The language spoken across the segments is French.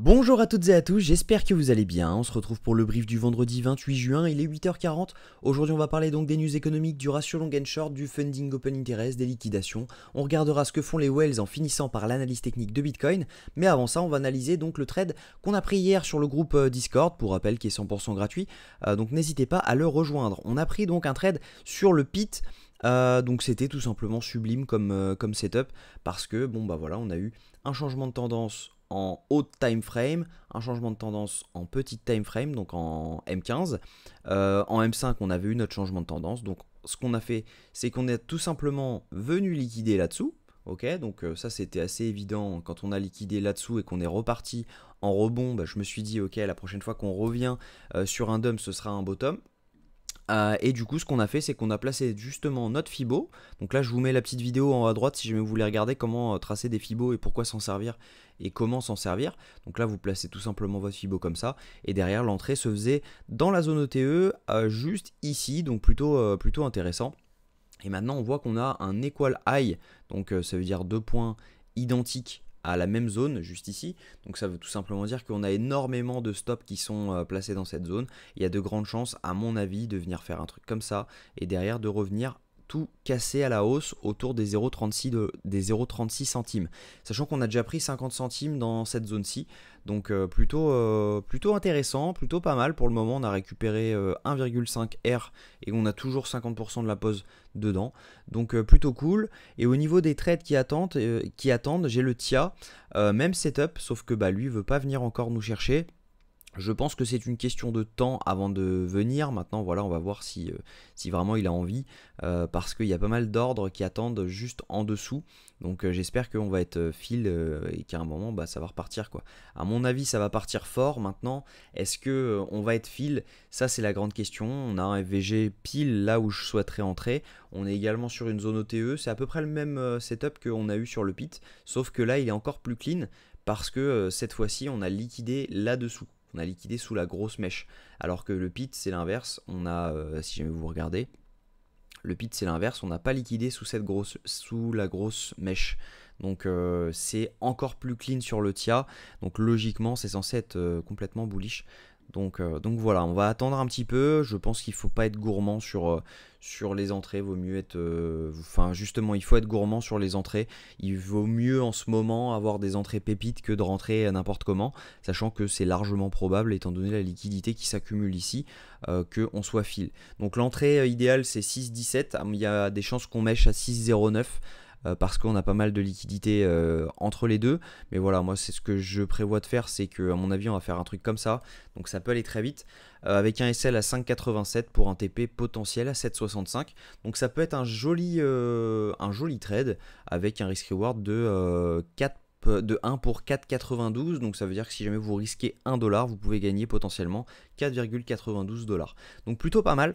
Bonjour à toutes et à tous, j'espère que vous allez bien. On se retrouve pour le brief du vendredi 28 juin, il est 8h40. Aujourd'hui on va parler donc des news économiques, du ratio long and short, du funding open interest, des liquidations. On regardera ce que font les whales en finissant par l'analyse technique de Bitcoin. Mais avant ça on va analyser donc le trade qu'on a pris hier sur le groupe Discord, pour rappel qui est 100% gratuit. Donc n'hésitez pas à le rejoindre. On a pris donc un trade sur le PIT. Donc c'était tout simplement sublime comme setup parce que bon bah voilà, on a eu un changement de tendance en haute time frame, un changement de tendance en petite time frame, donc en M15. En M5, on avait eu notre changement de tendance. Donc ce qu'on a fait, c'est qu'on est tout simplement venu liquider là-dessous. Ok, donc ça c'était assez évident quand on a liquidé là-dessous et qu'on est reparti en rebond. Bah, je me suis dit ok, la prochaine fois qu'on revient sur un dump, ce sera un bottom. Et du coup ce qu'on a fait, c'est qu'on a placé justement notre Fibo. Donc là je vous mets la petite vidéo en haut à droite si jamais vous voulez regarder comment tracer des Fibo et pourquoi s'en servir et comment s'en servir. Donc là vous placez tout simplement votre Fibo comme ça, et derrière l'entrée se faisait dans la zone ETE, juste ici, donc plutôt intéressant. Et maintenant on voit qu'on a un equal high, donc ça veut dire deux points identiques à la même zone juste ici. Donc ça veut tout simplement dire qu'on a énormément de stops qui sont placés dans cette zone. Il y a de grandes chances à mon avis de venir faire un truc comme ça et derrière de revenir tout casser à la hausse autour des 0,36 centimes. Sachant qu'on a déjà pris 50 centimes dans cette zone-ci. Donc plutôt intéressant, plutôt pas mal. Pour le moment, on a récupéré 1,5 R et on a toujours 50% de la pause dedans. Donc plutôt cool. Et au niveau des trades qui attendent, j'ai le TIA. Même setup, sauf que bah, lui veut pas venir encore nous chercher. Je pense que c'est une question de temps avant de venir. Maintenant, voilà, on va voir si vraiment il a envie. Parce qu'il y a pas mal d'ordres qui attendent juste en dessous. Donc j'espère qu'on va être fill et qu'à un moment, bah, ça va repartir, quoi. À mon avis, ça va partir fort. Maintenant, est-ce que on va être fill? Ça, c'est la grande question. On a un FVG pile là où je souhaiterais entrer. On est également sur une zone OTE. C'est à peu près le même setup qu'on a eu sur le pit. Sauf que là, il est encore plus clean. Parce que cette fois-ci, on a liquidé là-dessous. On a liquidé sous la grosse mèche. Alors que le pit, c'est l'inverse. On a, si jamais vous regardez, le pit, c'est l'inverse. On n'a pas liquidé sous la grosse mèche. Donc c'est encore plus clean sur le TIA. Donc logiquement, c'est censé être complètement bullish. Donc voilà, on va attendre un petit peu. Je pense qu'il ne faut pas être gourmand sur les entrées. Vaut mieux être. Enfin, justement, il faut être gourmand sur les entrées. Il vaut mieux en ce moment avoir des entrées pépites que de rentrer n'importe comment. Sachant que c'est largement probable, étant donné la liquidité qui s'accumule ici, qu'on soit fill. Donc l'entrée idéale, c'est 6,17. Il y a des chances qu'on mèche à 6,09. Parce qu'on a pas mal de liquidités entre les deux. Mais voilà, moi c'est ce que je prévois de faire, c'est que à mon avis on va faire un truc comme ça. Donc ça peut aller très vite. Avec un SL à 5,87 pour un TP potentiel à 7,65. Donc ça peut être un joli trade avec un risk reward de 1 pour 4,92. Donc ça veut dire que si jamais vous risquez 1 dollar, vous pouvez gagner potentiellement 4,92 dollars. Donc plutôt pas mal.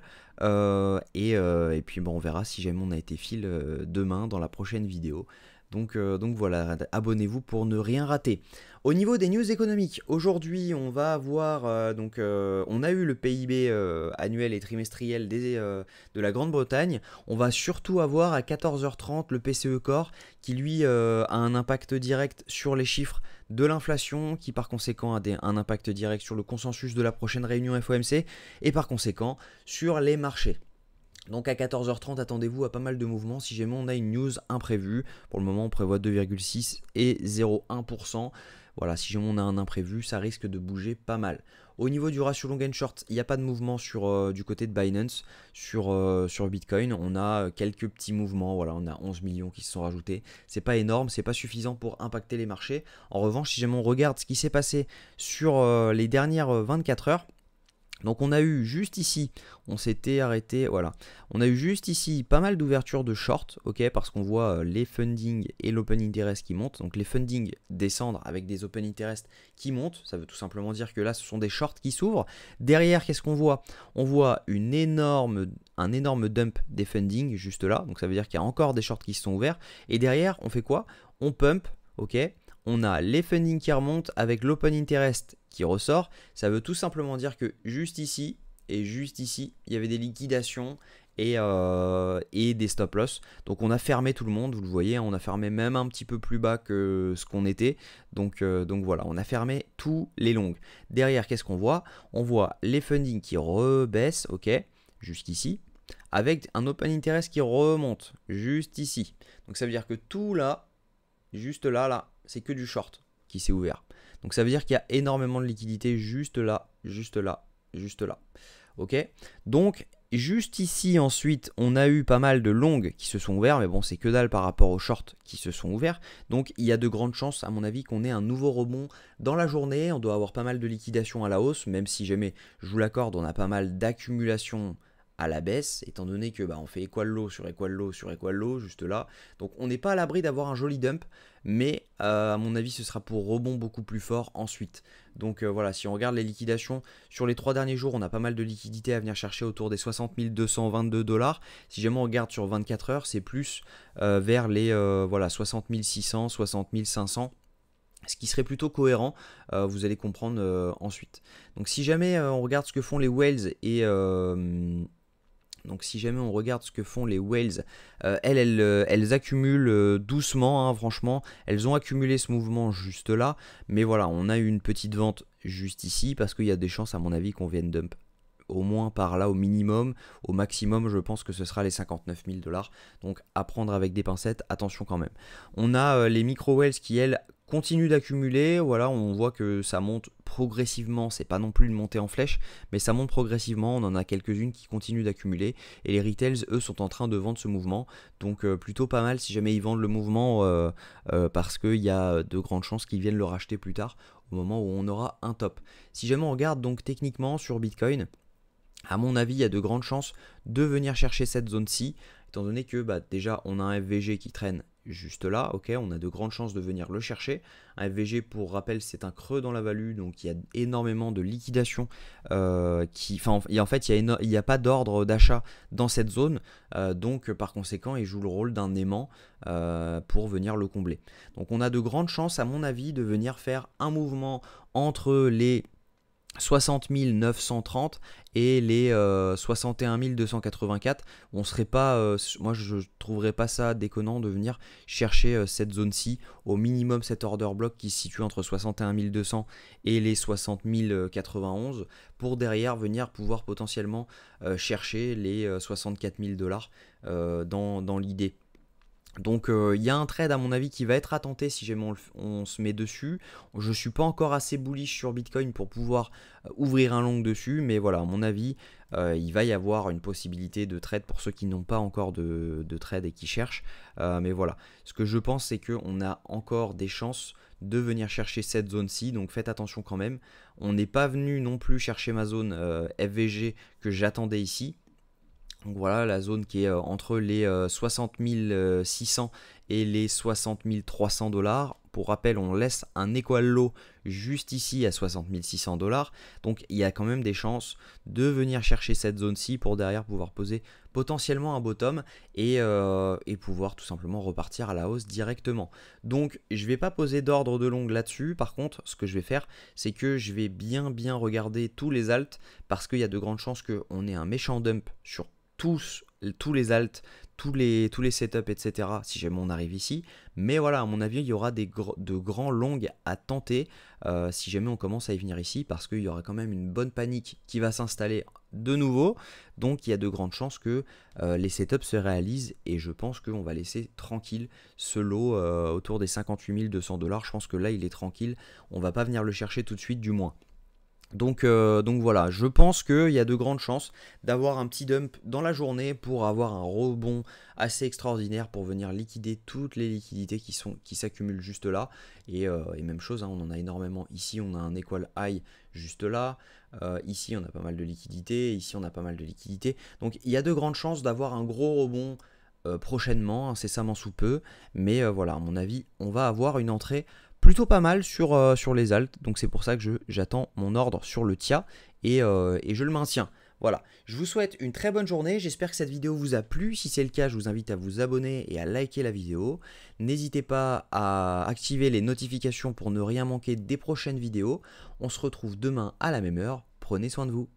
Et puis bon, on verra si jamais on a été fill demain dans la prochaine vidéo. Donc voilà, abonnez-vous pour ne rien rater. Au niveau des news économiques, aujourd'hui on va avoir, on a eu le PIB annuel et trimestriel de la Grande-Bretagne. On va surtout avoir à 14h30 le PCE Core qui lui a un impact direct sur les chiffres de l'inflation, qui par conséquent a un impact direct sur le consensus de la prochaine réunion FOMC et par conséquent sur les marchés. Donc à 14h30, attendez-vous à pas mal de mouvements si jamais on a une news imprévue. Pour le moment, on prévoit 2,6 et 0,1%. Voilà, si jamais on a un imprévu, ça risque de bouger pas mal. Au niveau du ratio long and short, il n'y a pas de mouvement du côté de Binance sur Bitcoin. On a quelques petits mouvements, voilà, on a 11 millions qui se sont rajoutés. C'est pas énorme, c'est pas suffisant pour impacter les marchés. En revanche, si jamais on regarde ce qui s'est passé sur les dernières 24 heures, donc on a eu juste ici, on s'était arrêté, voilà, on a eu juste ici pas mal d'ouvertures de short, ok, parce qu'on voit les funding et l'open interest qui montent. Donc les funding descendent avec des open interest qui montent, ça veut tout simplement dire que là ce sont des shorts qui s'ouvrent. Derrière, qu'est-ce qu'on voit? On voit un énorme dump des funding juste là, donc ça veut dire qu'il y a encore des shorts qui se sont ouverts. Et derrière, on fait quoi? On pump, ok. On a les funding qui remontent avec l'open interest qui ressort. Ça veut tout simplement dire que juste ici et juste ici, il y avait des liquidations et des stop loss. Donc on a fermé tout le monde, vous le voyez, hein, on a fermé même un petit peu plus bas que ce qu'on était. Donc voilà, on a fermé tous les longs. Derrière, qu'est-ce qu'on voit? On voit les fundings qui rebaissent, ok, juste ici, avec un open interest qui remonte, juste ici. Donc ça veut dire que tout là, juste là, c'est que du short qui s'est ouvert. Donc ça veut dire qu'il y a énormément de liquidité juste là, juste là, juste là. Ok, donc juste ici ensuite on a eu pas mal de longues qui se sont ouverts, mais bon c'est que dalle par rapport aux shorts qui se sont ouverts. Donc il y a de grandes chances à mon avis qu'on ait un nouveau rebond dans la journée. On doit avoir pas mal de liquidation à la hausse, même si jamais je vous l'accorde on a pas mal d'accumulation à la baisse, étant donné que on fait équal low sur équal low sur équal low juste là. Donc on n'est pas à l'abri d'avoir un joli dump, mais à mon avis ce sera pour rebond beaucoup plus fort ensuite. Donc voilà, si on regarde les liquidations sur les 3 derniers jours, on a pas mal de liquidités à venir chercher autour des 60 222 $. Si jamais on regarde sur 24 heures, c'est plus vers les 60 600, 60 500. Ce qui serait plutôt cohérent, vous allez comprendre ensuite. Donc si jamais on regarde ce que font les whales et elles accumulent doucement, hein, franchement. Elles ont accumulé ce mouvement juste là. Mais voilà, on a eu une petite vente juste ici parce qu'il y a des chances, à mon avis, qu'on vienne dump. Au moins par là, au minimum. Au maximum, je pense que ce sera les 59 000 $. Donc à prendre avec des pincettes, attention quand même. On a les micro-whales qui, elles, continue d'accumuler. Voilà, on voit que ça monte progressivement, c'est pas non plus une montée en flèche, mais ça monte progressivement. On en a quelques-unes qui continuent d'accumuler et les retails, eux, sont en train de vendre ce mouvement. Donc plutôt pas mal si jamais ils vendent le mouvement parce qu'il y a de grandes chances qu'ils viennent le racheter plus tard au moment où on aura un top. Si jamais on regarde donc techniquement sur Bitcoin, à mon avis, il y a de grandes chances de venir chercher cette zone-ci, étant donné que déjà on a un FVG qui traîne juste là, ok, on a de grandes chances de venir le chercher. Un FVG, pour rappel, c'est un creux dans la value, donc il y a énormément de liquidation en fait, il n'y a pas d'ordre d'achat dans cette zone, donc par conséquent, il joue le rôle d'un aimant pour venir le combler. Donc on a de grandes chances, à mon avis, de venir faire un mouvement entre les 60 930 et les 61 284. On serait pas, moi je trouverais pas ça déconnant de venir chercher cette zone-ci, au minimum cet order block qui se situe entre 61 200 et les 60 091 pour derrière venir pouvoir potentiellement chercher les 64 000 $ dans l'idée. Donc il y a un trade à mon avis qui va être à tenter si jamais on se met dessus. Je ne suis pas encore assez bullish sur Bitcoin pour pouvoir ouvrir un long dessus, mais voilà, à mon avis, il va y avoir une possibilité de trade pour ceux qui n'ont pas encore de trade et qui cherchent. Mais voilà, ce que je pense c'est qu'on a encore des chances de venir chercher cette zone-ci, donc faites attention quand même. On n'est pas venu non plus chercher ma zone FVG que j'attendais ici. Donc voilà la zone qui est entre les 60 600 et les 60 300 $. Pour rappel, on laisse un equal low juste ici à 60 600 $. Donc il y a quand même des chances de venir chercher cette zone-ci pour derrière pouvoir poser potentiellement un bottom et pouvoir tout simplement repartir à la hausse directement. Donc je ne vais pas poser d'ordre de long là-dessus. Par contre, ce que je vais faire, c'est que je vais bien regarder tous les alts parce qu'il y a de grandes chances qu'on ait un méchant dump sur tous les alts, tous les setups, etc. si jamais on arrive ici. Mais voilà, à mon avis, il y aura de grands longs à tenter si jamais on commence à y venir ici, parce qu'il y aura quand même une bonne panique qui va s'installer de nouveau. Donc il y a de grandes chances que les setups se réalisent et je pense qu'on va laisser tranquille ce lot autour des 58 200 $. Je pense que là, il est tranquille. On va pas venir le chercher tout de suite, du moins. Donc voilà, je pense qu'il y a de grandes chances d'avoir un petit dump dans la journée pour avoir un rebond assez extraordinaire pour venir liquider toutes les liquidités qui s'accumulent juste là. Et même chose, hein, on en a énormément. Ici, on a un equal high juste là. Ici, on a pas mal de liquidités. Ici, on a pas mal de liquidités. Donc il y a de grandes chances d'avoir un gros rebond prochainement, incessamment sous peu. Mais voilà, à mon avis, on va avoir une entrée plutôt pas mal sur les alts, donc c'est pour ça que j'attends mon ordre sur le TIA et je le maintiens. Voilà, je vous souhaite une très bonne journée, j'espère que cette vidéo vous a plu. Si c'est le cas, je vous invite à vous abonner et à liker la vidéo. N'hésitez pas à activer les notifications pour ne rien manquer des prochaines vidéos. On se retrouve demain à la même heure, prenez soin de vous.